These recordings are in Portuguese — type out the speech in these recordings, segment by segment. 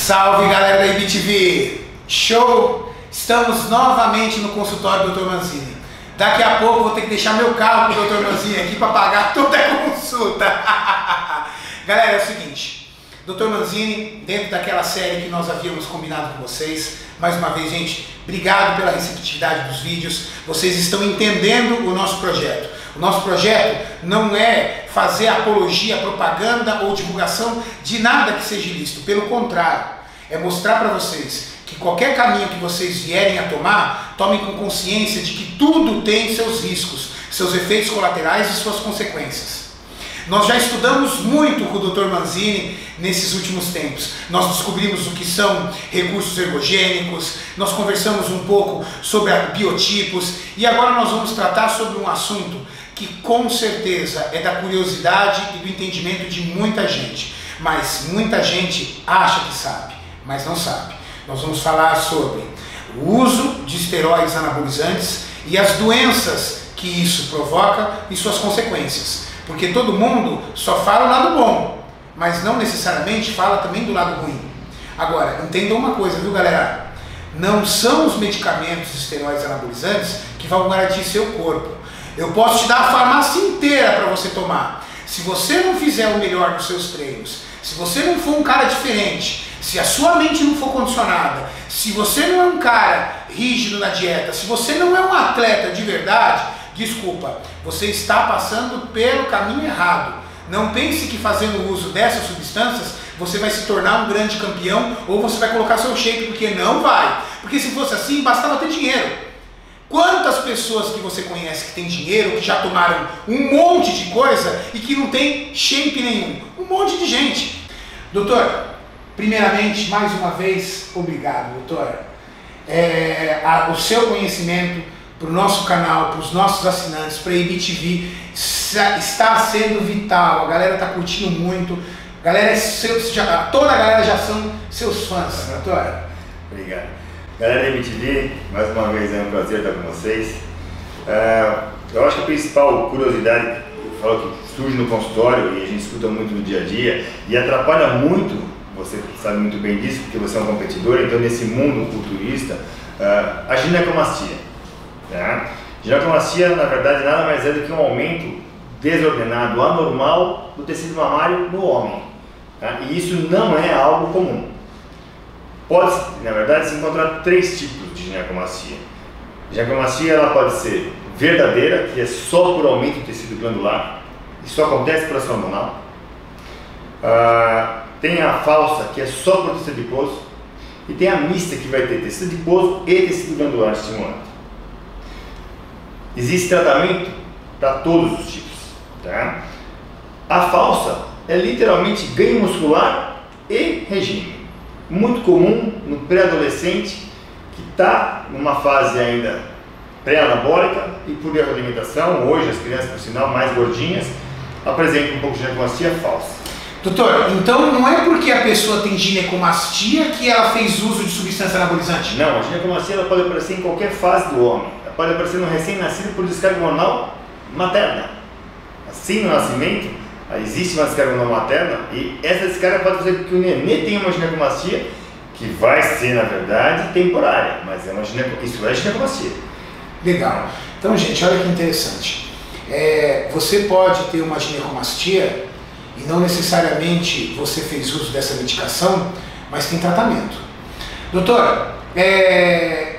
Salve galera da IBTV! Show! Estamos novamente no consultório do Dr. Manzini. Daqui a pouco vou ter que deixar meu carro pro Dr. Manzini aqui para pagar toda a consulta. Galera, é o seguinte, Dr. Manzini, dentro daquela série que nós havíamos combinado com vocês, mais uma vez, gente, obrigado pela receptividade dos vídeos. Vocês estão entendendo o nosso projeto. O nosso projeto não é fazer apologia, propaganda ou divulgação de nada que seja ilícito. Pelo contrário, é mostrar para vocês que qualquer caminho que vocês vierem a tomar, tomem com consciência de que tudo tem seus riscos, seus efeitos colaterais e suas consequências. Nós já estudamos muito com o Dr. Manzini nesses últimos tempos. Nós descobrimos o que são recursos ergogênicos, nós conversamos um pouco sobre biotipos e agora nós vamos tratar sobre um assunto que com certeza é da curiosidade e do entendimento de muita gente. Mas muita gente acha que sabe, mas não sabe. Nós vamos falar sobre o uso de esteroides anabolizantes e as doenças que isso provoca e suas consequências. Porque todo mundo só fala o lado bom, mas não necessariamente fala também do lado ruim. Agora, entendam uma coisa, viu galera? Não são os medicamentos esteroides anabolizantes que vão garantir seu corpo. Eu posso te dar a farmácia inteira para você tomar. Se você não fizer o melhor nos seus treinos, se você não for um cara diferente, se a sua mente não for condicionada, se você não é um cara rígido na dieta, se você não é um atleta de verdade, desculpa, você está passando pelo caminho errado. Não pense que fazendo uso dessas substâncias você vai se tornar um grande campeão ou você vai colocar seu shape, porque não vai. Porque se fosse assim, bastava ter dinheiro. Quantas pessoas que você conhece que tem dinheiro, que já tomaram um monte de coisa e que não tem shape nenhum? Um monte de gente. Doutor, primeiramente, mais uma vez, obrigado, doutor. O seu conhecimento para o nosso canal, para os nossos assinantes, para a IBTV, está sendo vital. A galera está curtindo muito. Toda a galera já são seus fãs, doutor. Obrigado. Galera da IBTV, mais uma vez é um prazer estar com vocês. Eu acho que a principal curiosidade, eu falo que surge no consultório e a gente escuta muito no dia a dia e atrapalha muito, você sabe muito bem disso, porque você é um competidor, então nesse mundo culturista, a ginecomastia. Tá? Ginecomastia, na verdade, nada mais é do que um aumento desordenado, anormal do tecido mamário no homem. Tá? E isso não é algo comum. Pode, na verdade, se encontrar três tipos de ginecomastia. Ginecomastia ela pode ser verdadeira, que é só por aumento do tecido glandular, isso acontece por ação hormonal. Tem a falsa, que é só por tecido adiposo, e tem a mista, que vai ter tecido adiposo e tecido glandular estimulante. Existe tratamento para todos os tipos. Tá? A falsa é literalmente ganho muscular e regime. Muito comum no pré-adolescente que está numa fase ainda pré-anabólica e por erro de alimentação, hoje as crianças, por sinal, mais gordinhas, apresentam um pouco de ginecomastia falsa. Doutor, então não é porque a pessoa tem ginecomastia que ela fez uso de substância anabolizante? Não, a ginecomastia ela pode aparecer em qualquer fase do homem. Ela pode aparecer no recém-nascido por descarga hormonal materna. Assim, no nascimento, existe uma descarga hormonal materna e essa descarga pode fazer com que o nenê tenha uma ginecomastia que vai ser, na verdade, temporária, mas isso é ginecomastia. Legal. Então, gente, olha que interessante. Você pode ter uma ginecomastia e não necessariamente você fez uso dessa medicação, mas tem tratamento. Doutor,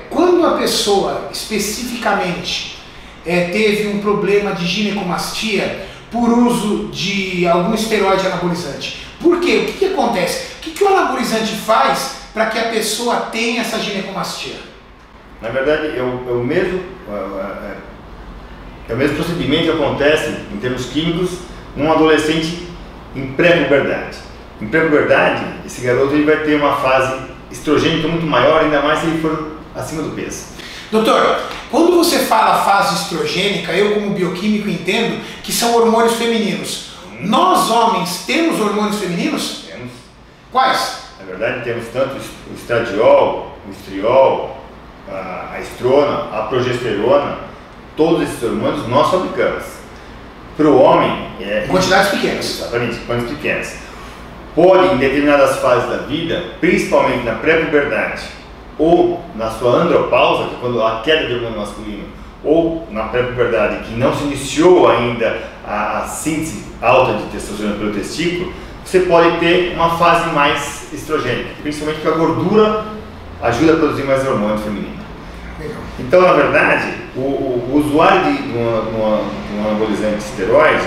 quando a pessoa especificamente teve um problema de ginecomastia por uso de algum esteroide anabolizante, por quê? O que acontece? O que o anabolizante faz para que a pessoa tenha essa ginecomastia? Na verdade, é o mesmo procedimento que acontece em termos químicos num adolescente em pré-puberdade. Em pré-puberdade, esse garoto ele vai ter uma fase estrogênica muito maior, ainda mais se ele for acima do peso. Doutor, quando você fala fase estrogênica, eu como bioquímico entendo que são hormônios femininos. Nós homens temos hormônios femininos? Temos. Quais? Na verdade temos tanto o estradiol, o estriol, a estrona, a progesterona, todos esses hormônios nós fabricamos. Para o homem... quantidades pequenas. Exatamente, quantidades pequenas. pode, em determinadas fases da vida, principalmente na pré-puberdade ou na sua andropausa, que é quando a queda de hormônio masculino, ou na pré-puberdade, que não se iniciou ainda a síntese alta de testosterona pelo testículo, você pode ter uma fase mais estrogênica, principalmente porque a gordura ajuda a produzir mais hormônio feminino. Então, na verdade, o usuário de um anabolizante de esteroide,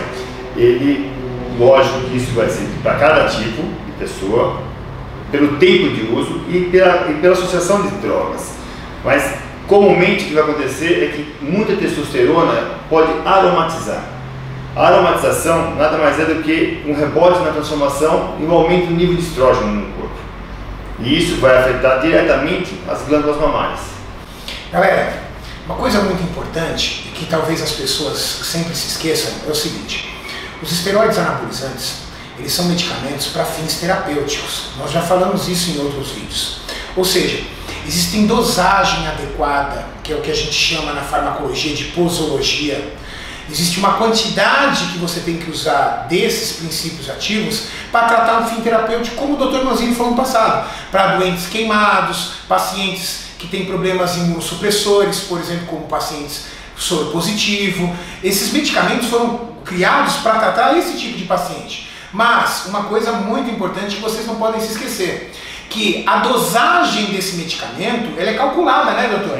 ele, lógico que isso vai ser para cada tipo de pessoa, pelo tempo de uso e pela associação de drogas. Mas, comumente, o que vai acontecer é que muita testosterona pode aromatizar. A aromatização nada mais é do que um rebote na transformação e o aumento do nível de estrógeno no corpo. E isso vai afetar diretamente as glândulas mamárias. Galera, uma coisa muito importante e que talvez as pessoas sempre se esqueçam é o seguinte: os esteroides anabolizantes, eles são medicamentos para fins terapêuticos. Nós já falamos isso em outros vídeos. Ou seja, existem dosagem adequada, que é o que a gente chama na farmacologia de posologia. Existe uma quantidade que você tem que usar desses princípios ativos para tratar um fim terapêutico, como o Dr. Manzini falou no passado, para doentes queimados, pacientes que têm problemas imunossupressores, por exemplo, como pacientes soro positivo. Esses medicamentos foram criados para tratar esse tipo de paciente. Mas uma coisa muito importante que vocês não podem se esquecer, que a dosagem desse medicamento, ela é calculada, né, doutor?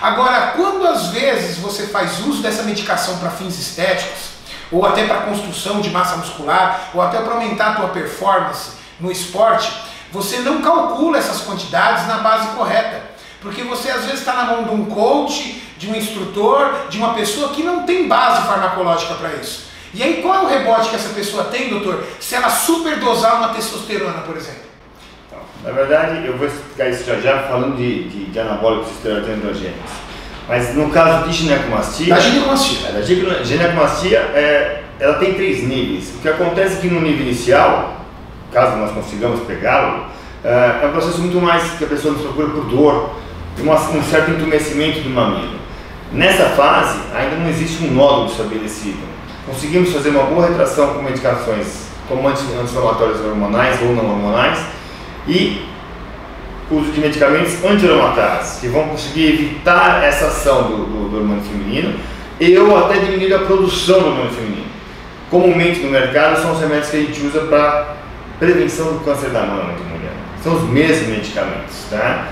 Agora, quando às vezes você faz uso dessa medicação para fins estéticos, ou até para construção de massa muscular, ou até para aumentar a tua performance no esporte, você não calcula essas quantidades na base correta. Porque você às vezes está na mão de um coach, de um instrutor, de uma pessoa que não tem base farmacológica para isso. E aí qual é o rebote que essa pessoa tem, doutor, se ela superdosar uma testosterona, por exemplo? Então, na verdade, eu vou explicar isso já falando de anabólicos esteroides androgênicos. Mas no caso de ginecomastia... Da ginecomastia. Da ginecomastia, ela tem 3 níveis. O que acontece é que no nível inicial, caso nós consigamos pegá-lo, é um processo muito mais que a pessoa nos procura por dor, um certo entumecimento do mamilo. Nessa fase, ainda não existe um nódulo estabelecido. Conseguimos fazer uma boa retração com medicações como anti-inflamatórios hormonais ou não hormonais e uso de medicamentos anti-aromatase, que vão conseguir evitar essa ação do hormônio feminino e ou até diminuir a produção do hormônio feminino. Comumente no mercado são os remédios que a gente usa para prevenção do câncer da mama de mulher. São os mesmos medicamentos, tá?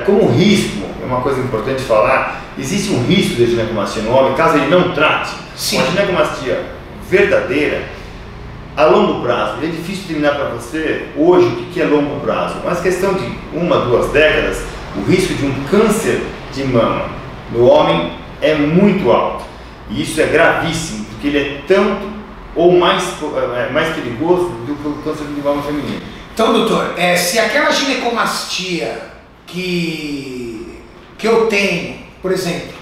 Como risco, é uma coisa importante falar, existe um risco de ginecomastia no homem caso ele não trate. Sim. Uma ginecomastia verdadeira, a longo prazo, é difícil determinar para você hoje o que é longo prazo, mas questão de 1, 2 décadas, o risco de um câncer de mama no homem é muito alto. E isso é gravíssimo, porque ele é tanto ou mais perigoso do que o câncer de mama feminino. Então, doutor, se aquela ginecomastia que eu tenho, por exemplo,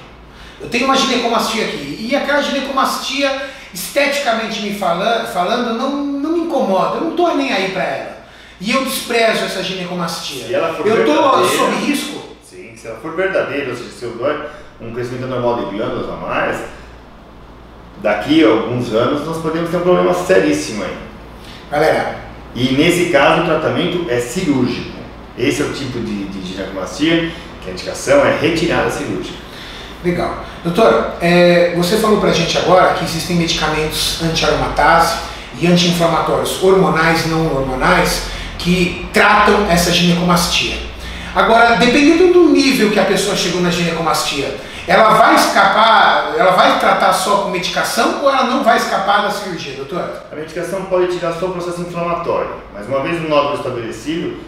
eu tenho uma ginecomastia aqui, e aquela ginecomastia, esteticamente me falando, não me incomoda, eu não estou nem aí para ela. E eu desprezo essa ginecomastia. Se ela for eu estou sob risco? Sim, se ela for verdadeira, ou seja, se eu dou um crescimento normal de glândulas mamárias, daqui a alguns anos nós podemos ter um problema seríssimo aí. Galera, e nesse caso o tratamento é cirúrgico. Esse é o tipo de ginecomastia que a indicação é retirada cirúrgica. Legal. Doutor, você falou pra gente agora que existem medicamentos anti-aromatase e anti-inflamatórios hormonais e não hormonais que tratam essa ginecomastia. Agora, dependendo do nível que a pessoa chegou na ginecomastia, ela vai escapar, ela vai tratar só com medicação ou ela não vai escapar da cirurgia, doutor? A medicação pode tirar só o processo inflamatório, mas uma vez o nódulo estabelecido,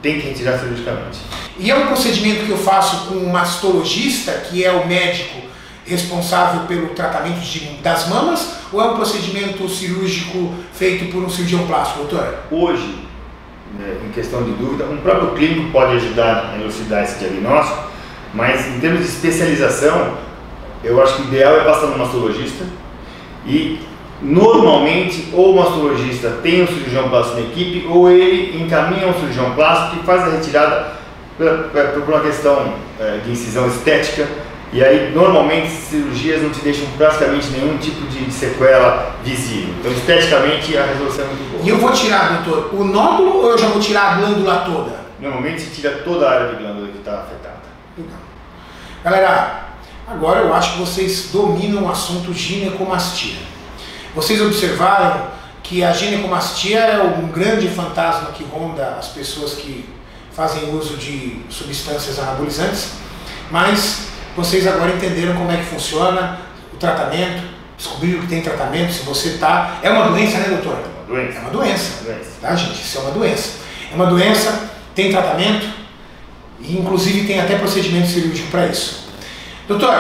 tem que retirar cirurgicamente. E é um procedimento que eu faço com um mastologista, que é o médico responsável pelo tratamento das mamas, ou é um procedimento cirúrgico feito por um cirurgião plástico, doutor? Hoje, em questão de dúvida, um próprio clínico pode ajudar a elucidar esse diagnóstico, mas em termos de especialização, eu acho que o ideal é passar no mastologista e normalmente ou o mastologista tem um cirurgião plástico na equipe ou ele encaminha um cirurgião plástico que faz a retirada por uma questão de incisão estética E aí, normalmente, cirurgias não te deixam praticamente nenhum tipo de sequela visível. Então, esteticamente, a resolução é muito boa. E eu vou tirar, doutor, o nódulo ou eu já vou tirar a glândula toda? Normalmente, se tira toda a área de glândula que está afetada. Então, galera, agora eu acho que vocês dominam o assunto ginecomastia. Vocês observaram que a ginecomastia é um grande fantasma que ronda as pessoas que fazem uso de substâncias anabolizantes, mas vocês agora entenderam como é que funciona o tratamento, descobriram que tem tratamento, se você está... É uma doença, né, doutor? É uma doença. É uma doença, tá, gente? Isso é uma doença. É uma doença, tem tratamento e, inclusive, tem até procedimento cirúrgico para isso. Doutor,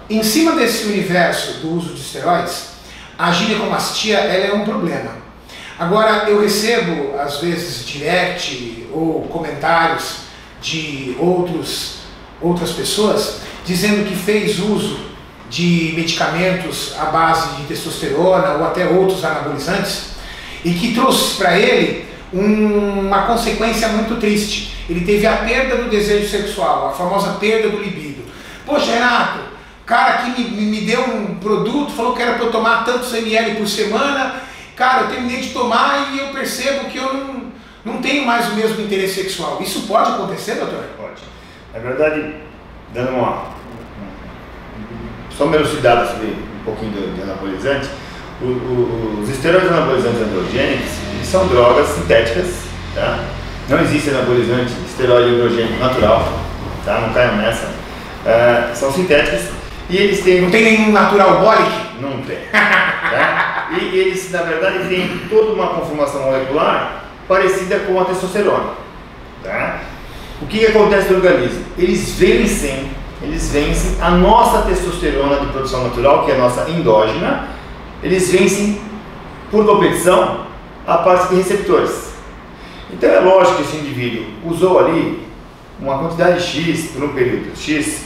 em cima desse universo do uso de esteroides, a ginecomastia ela é um problema. Agora, eu recebo, às vezes, direct ou comentários de outras pessoas dizendo que fez uso de medicamentos à base de testosterona ou até outros anabolizantes e que trouxe para ele uma consequência muito triste. Ele teve a perda do desejo sexual, a famosa perda do libido. Poxa, Renato, o cara aqui me deu um produto, falou que era para eu tomar tantos ml por semana. Cara, eu terminei de tomar e eu percebo que eu não tenho mais o mesmo interesse sexual. Isso pode acontecer, doutor? Pode. Na verdade, dando só uma elucidada sobre um pouquinho de anabolizante, os esteroides anabolizantes androgênicos são drogas sintéticas, tá? Não existe anabolizante, esteroide androgênico natural, tá? Não caiam nessa. São sintéticos e eles têm... Não tem nenhum natural bolic? Não tem. Tá? E eles, na verdade, têm toda uma conformação molecular parecida com a testosterona. Tá? O que acontece no organismo? Eles vencem a nossa testosterona de produção natural, que é a nossa endógena. Eles vencem, por competição, a parte de receptores. Então é lógico que esse indivíduo usou ali uma quantidade X por um período X,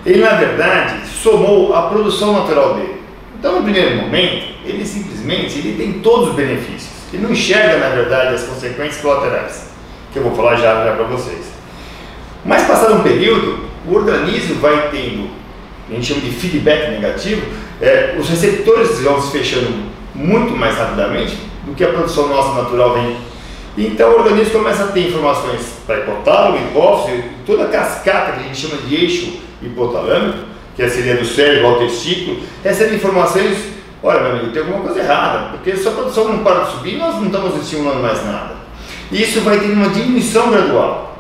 ele na verdade somou a produção natural dele. Então no primeiro momento, ele simplesmente tem todos os benefícios. Ele não enxerga na verdade as consequências colaterais, que eu vou falar já para vocês. Mas passado um período, o organismo vai tendo, a gente chama de feedback negativo, os receptores vão se fechando muito mais rapidamente do que a produção nossa natural vem. Então o organismo começa a ter informações para hipotálamo, hipófise, toda a cascata que a gente chama de eixo hipotalâmico, que seria do cérebro ao testículo, recebe informações, olha meu amigo, tem alguma coisa errada, porque se a produção não para de subir, nós não estamos estimulando mais nada. E isso vai tendo uma diminuição gradual.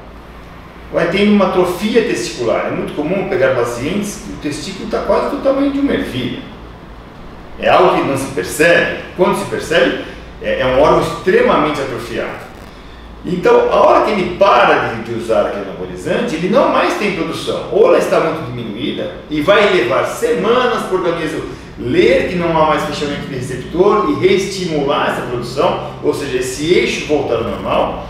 Vai tendo uma atrofia testicular. É muito comum pegar pacientes que o testículo está quase do tamanho de uma ervilha. É algo que não se percebe. Quando se percebe, é um órgão extremamente atrofiado. Então, a hora que ele para de usar aquele anabolizante, ele não mais tem produção. Ou ela está muito diminuída e vai levar semanas para o organismo ler que não há mais fechamento de receptor e reestimular essa produção, ou seja, esse eixo voltar ao normal.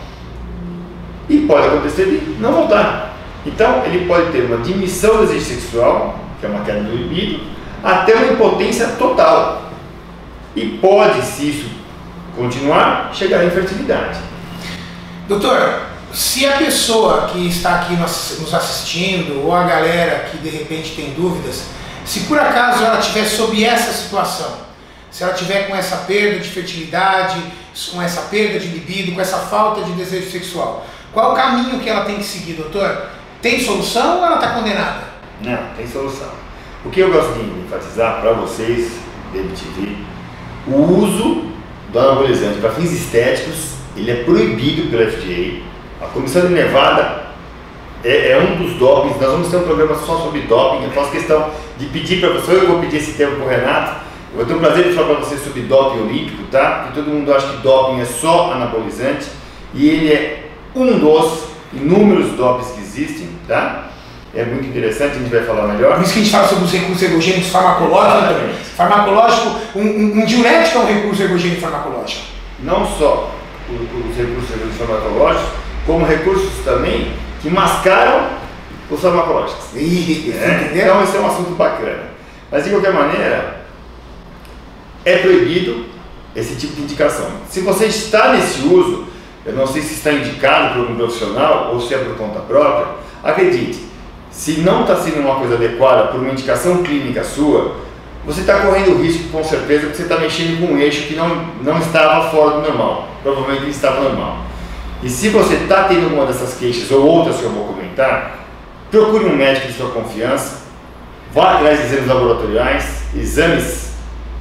E pode acontecer de não voltar. Então, ele pode ter uma diminuição do desejo sexual, que é uma queda do libido, até uma impotência total. E pode, se isso continuar, chegar à infertilidade. Doutor, se a pessoa que está aqui nos assistindo, ou a galera que de repente tem dúvidas, se por acaso ela estiver sob essa situação, se ela estiver com essa perda de fertilidade, com essa perda de libido, com essa falta de desejo sexual, qual é o caminho que ela tem que seguir, doutor? Tem solução ou ela está condenada? Não, tem solução. O que eu gosto de enfatizar para vocês, da MTV, o uso do anabolizante para fins estéticos, ele é proibido pela FDA. A Comissão de Nevada é um dos dopings. Nós vamos ter um programa só sobre doping. Eu faço questão de pedir para você, eu vou pedir esse tempo para o Renato. Eu vou ter o prazer de falar para você sobre doping olímpico, tá? Porque todo mundo acha que doping é só anabolizante e ele é um dos inúmeros dopings que existem, tá? É muito interessante, a gente vai falar melhor. Por isso que a gente fala sobre os recursos ergogênicos farmacológicos. Farmacológico, um diurético é um recurso ergogênico farmacológico. Não só os recursos ergogênicos farmacológicos, como recursos também que mascaram os farmacológicos. Então esse é um assunto bacana. Mas de qualquer maneira, é proibido esse tipo de indicação. Se você está nesse uso, eu não sei se está indicado por um profissional ou se é por conta própria, acredite, se não está sendo uma coisa adequada por uma indicação clínica sua, você está correndo risco, com certeza, porque você está mexendo com um eixo que não estava fora do normal. Provavelmente ele estava normal. E se você está tendo alguma dessas queixas ou outras que eu vou comentar, procure um médico de sua confiança, vá atrás de exames laboratoriais, exames,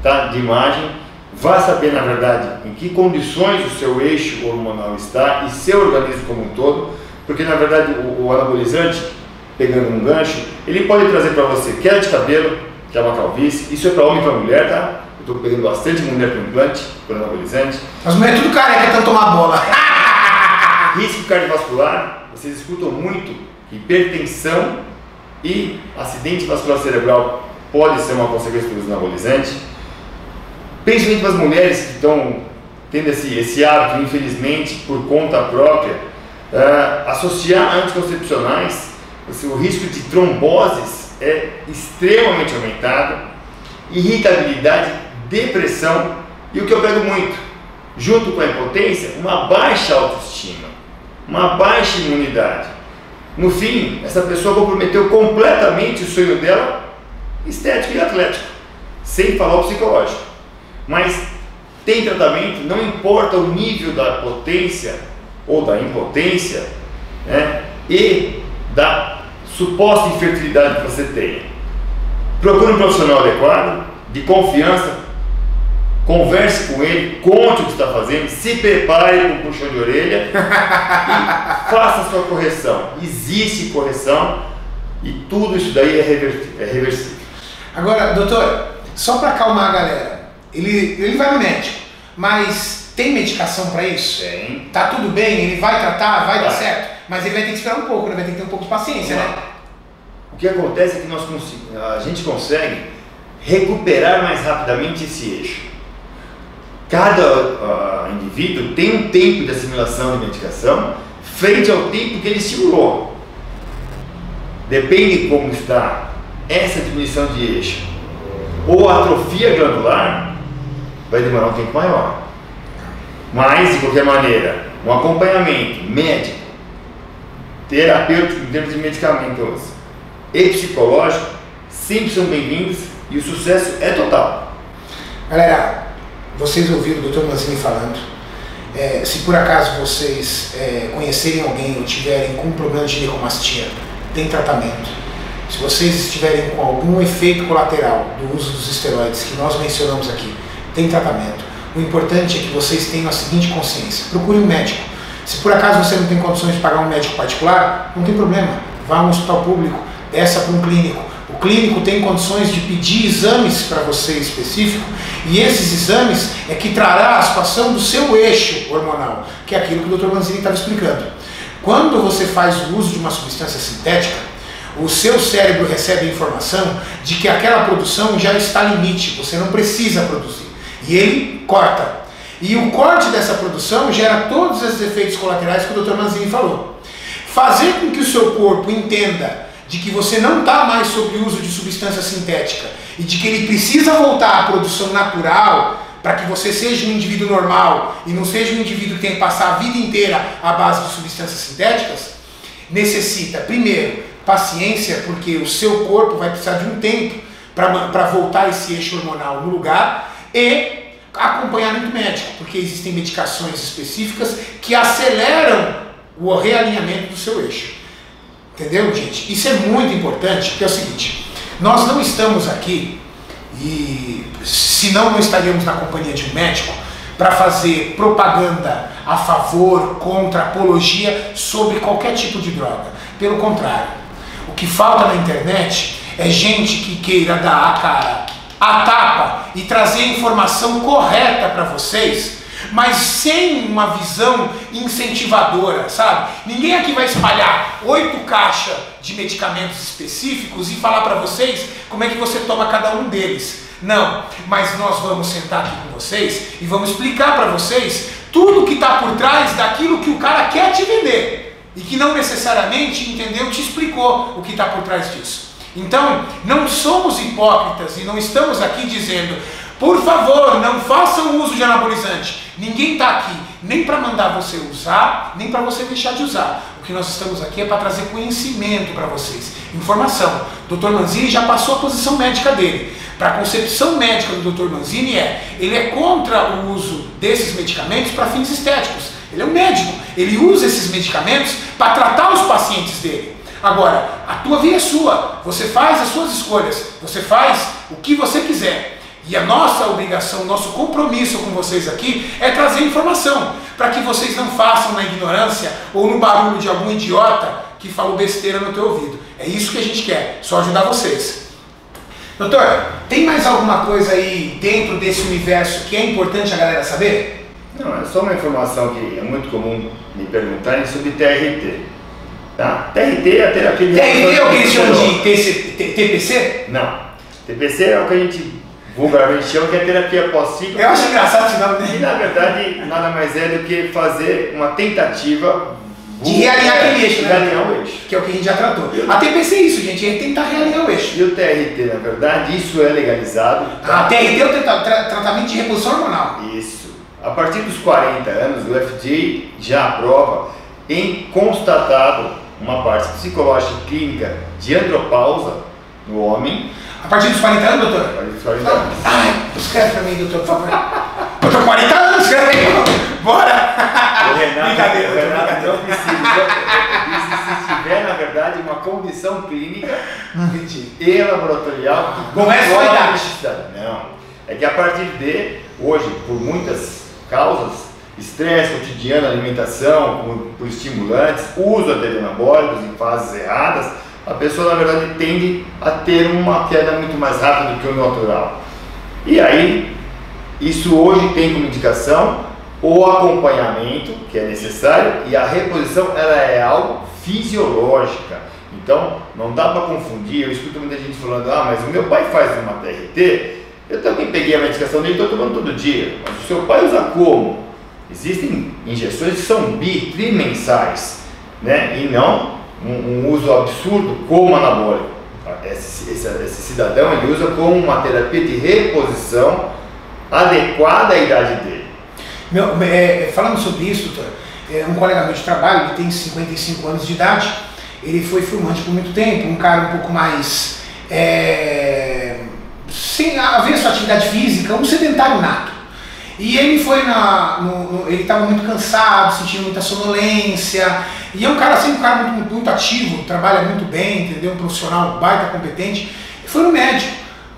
tá, de imagem, vá saber, na verdade, em que condições o seu eixo hormonal está e seu organismo como um todo, porque, na verdade, o anabolizante, pegando um gancho, ele pode trazer para você queda de cabelo, que é uma calvície. Isso é para homem e para mulher, tá? Eu estou pegando bastante mulher com implante, por anabolizante. As mulheres tudo careca tentando tomar bola. Risco cardiovascular, vocês escutam muito, hipertensão e acidente vascular cerebral pode ser uma consequência do uso anabolizante. Principalmente para as mulheres que estão tendo esse hábito, infelizmente, por conta própria, associar anticoncepcionais, o risco de tromboses é extremamente aumentado, irritabilidade, depressão e o que eu pego muito, junto com a impotência, uma baixa autoestima, uma baixa imunidade. No fim, essa pessoa comprometeu completamente o sonho dela, estético e atlético, sem falar o psicológico. Mas tem tratamento, não importa o nível da potência ou da impotência, né, e da suposta infertilidade que você tenha. Procure um profissional adequado, de confiança, converse com ele, conte o que está fazendo, se prepare para um puxão de orelha e faça a sua correção. Existe correção e tudo isso daí é reversível. Agora, doutor, só para acalmar a galera, ele vai no médico, mas tem medicação para isso? Tem. Tá tudo bem, ele vai tratar, vai dar certo, mas ele vai ter que esperar um pouco, né? Vai ter que ter um pouco de paciência, né? O que acontece é que a gente consegue recuperar mais rapidamente esse eixo. Cada indivíduo tem um tempo de assimilação de medicação frente ao tempo que ele estimulou. Depende de como está essa diminuição de eixo ou atrofia glandular, vai demorar um tempo maior. Mas, de qualquer maneira, um acompanhamento médico, terapêutico em termos de medicamentos e psicológico sempre são bem-vindos e o sucesso é total. Galera, vocês ouviram o Dr. Manzini falando. Se por acaso vocês conhecerem alguém ou tiverem com problema de ginecomastia, tem tratamento. Se vocês estiverem com algum efeito colateral do uso dos esteroides que nós mencionamos aqui, tem tratamento. O importante é que vocês tenham a seguinte consciência: procure um médico. Se por acaso você não tem condições de pagar um médico particular, não tem problema. Vá a um hospital público, peça para um clínico. O clínico tem condições de pedir exames para você específico, e esses exames é que trará a situação do seu eixo hormonal, que é aquilo que o Dr. Manzini estava explicando. Quando você faz o uso de uma substância sintética, o seu cérebro recebe a informação de que aquela produção já está limite, você não precisa produzir, e ele corta. E o corte dessa produção gera todos esses efeitos colaterais que o Dr. Manzini falou. Fazer com que o seu corpo entenda de que você não está mais sob o uso de substância sintética e de que ele precisa voltar à produção natural para que você seja um indivíduo normal e não seja um indivíduo que tem que passar a vida inteira à base de substâncias sintéticas, necessita, primeiro, paciência, porque o seu corpo vai precisar de um tempo para voltar esse eixo hormonal no lugar, e acompanhamento médico, porque existem medicações específicas que aceleram o realinhamento do seu eixo. Entendeu, gente? Isso é muito importante, porque é o seguinte: nós não estamos aqui, e senão não estaríamos na companhia de um médico, para fazer propaganda a favor, contra, apologia sobre qualquer tipo de droga. Pelo contrário, o que falta na internet é gente que queira dar a cara, a tapa e trazer a informação correta para vocês, mas sem uma visão incentivadora, sabe? Ninguém aqui vai espalhar 8 caixas de medicamentos específicos e falar para vocês como é que você toma cada um deles. Não, mas nós vamos sentar aqui com vocês e vamos explicar para vocês tudo que está por trás daquilo que o cara quer te vender e que não necessariamente entendeu, te explicou o que está por trás disso. Então, não somos hipócritas e não estamos aqui dizendo: Por favor, não façam uso de anabolizante. Ninguém está aqui nem para mandar você usar, nem para você deixar de usar. O que nós estamos aqui é para trazer conhecimento para vocês, informação. O Dr. Manzini já passou a posição médica dele. Para a concepção médica do Dr. Manzini ele é contra o uso desses medicamentos para fins estéticos. Ele é um médico, ele usa esses medicamentos para tratar os pacientes dele. Agora, a tua vida é sua, você faz as suas escolhas, você faz o que você quiser. E a nossa obrigação, o nosso compromisso com vocês aqui é trazer informação, para que vocês não façam na ignorância ou no barulho de algum idiota que falou besteira no teu ouvido. É isso que a gente quer, só ajudar vocês. Doutor, tem mais alguma coisa aí dentro desse universo que é importante a galera saber? Não, é só uma informação que é muito comum me perguntarem sobre TRT. Tá? TRT é a terapia... TRT é o que eles chamam de TPC? Não. TPC é o que a gente vulgarmente chama que é terapia pós-ciclo. Eu acho engraçado esse nome, né? E na verdade nada mais é do que fazer uma tentativa de realinhar aquele eixo, né? Realinhar o eixo. Que é o que a gente já tratou. A TPC é isso, gente, é tentar realinhar o eixo. E o TRT, na verdade, isso é legalizado. Tá? A TRT é o tratamento de reposição hormonal. Isso. A partir dos 40 anos, o FDA já aprova em constatado uma parte psicológica e clínica de andropausa no homem. A partir dos 40 anos, doutor? A partir dos 40 anos. Ai, escreve pra mim, doutor, por favor. Doutor, 40 anos, escreve aí, bora! O Renato, brincadeira, Renato não precisa. Se tiver, na verdade, uma condição clínica e laboratorial que não é só a idade. Não. É que a partir de, hoje, por muitas causas, estresse cotidiano, alimentação, por estimulantes, uso até de anabólicos em fases erradas, a pessoa na verdade tende a ter uma queda muito mais rápida do que o natural. E aí, isso hoje tem como indicação o acompanhamento que é necessário e a reposição ela é algo fisiológica. Então, não dá para confundir. Eu escuto muita gente falando, mas o meu pai faz uma TRT, eu também peguei a medicação dele e estou tomando todo dia. Mas o seu pai usa como? Existem injeções que são trimensais, né? E não um uso absurdo como anabólico. Esse cidadão ele usa como uma terapia de reposição adequada à idade dele. Falando sobre isso, doutor, um colega meu de trabalho, ele tem 55 anos de idade, ele foi fumante por muito tempo, um cara um pouco mais sem haver sua atividade física, um sedentário nato. E ele foi ele estava muito cansado, sentindo muita sonolência, e é um cara assim, muito ativo, trabalha muito bem, entendeu? Um profissional baita competente, e foi no médico,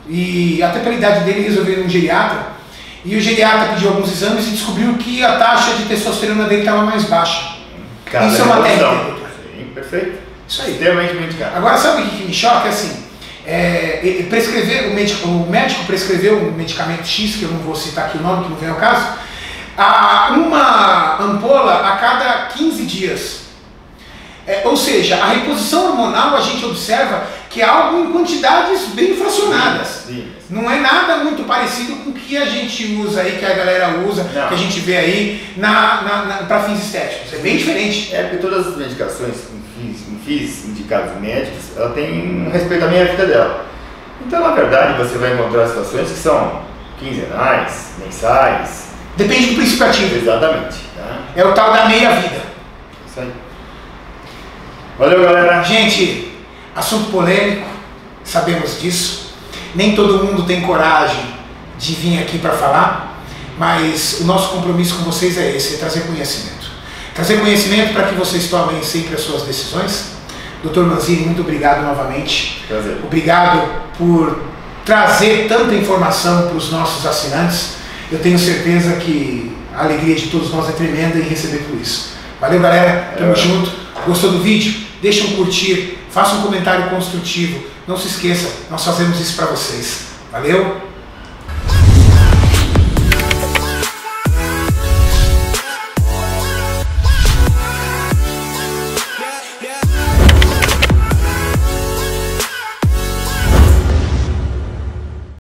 e até pela idade dele resolveu ir num geriatra, e o geriatra pediu alguns exames e descobriu que a taxa de testosterona dele estava mais baixa. Isso é uma técnica, doutor. Sim, perfeito. Isso aí. Extremamente indicado. Agora, sabe o que me choca? É assim, o médico prescreveu um medicamento X, que eu não vou citar aqui o nome, que não vem ao caso, uma ampola a cada 15 dias. Ou seja, a reposição hormonal a gente observa que é algo em quantidades bem fracionadas. Sim. Não é nada muito parecido com o que a gente usa aí, que a galera usa, não. Que a gente vê aí para fins estéticos. É bem diferente. É porque todas as medicações em fins indicados médicos, ela tem um respeito à minha vida dela. Então, na verdade, você vai encontrar situações que são quinzenais, mensais. Depende do princípio ativo. Exatamente. Tá? É o tal da meia-vida. Isso aí. Valeu, galera. Gente, assunto polêmico, sabemos disso. Nem todo mundo tem coragem de vir aqui para falar, mas o nosso compromisso com vocês é esse, é trazer conhecimento. Trazer conhecimento para que vocês tomem sempre as suas decisões. Dr. Manzini, muito obrigado novamente. Prazer. Obrigado por trazer tanta informação para os nossos assinantes. Eu tenho certeza que a alegria de todos nós é tremenda em receber tudo isso. Valeu, galera. Tamo junto. Gostou do vídeo? Deixa um curtir, faça um comentário construtivo. Não se esqueça, nós fazemos isso para vocês. Valeu?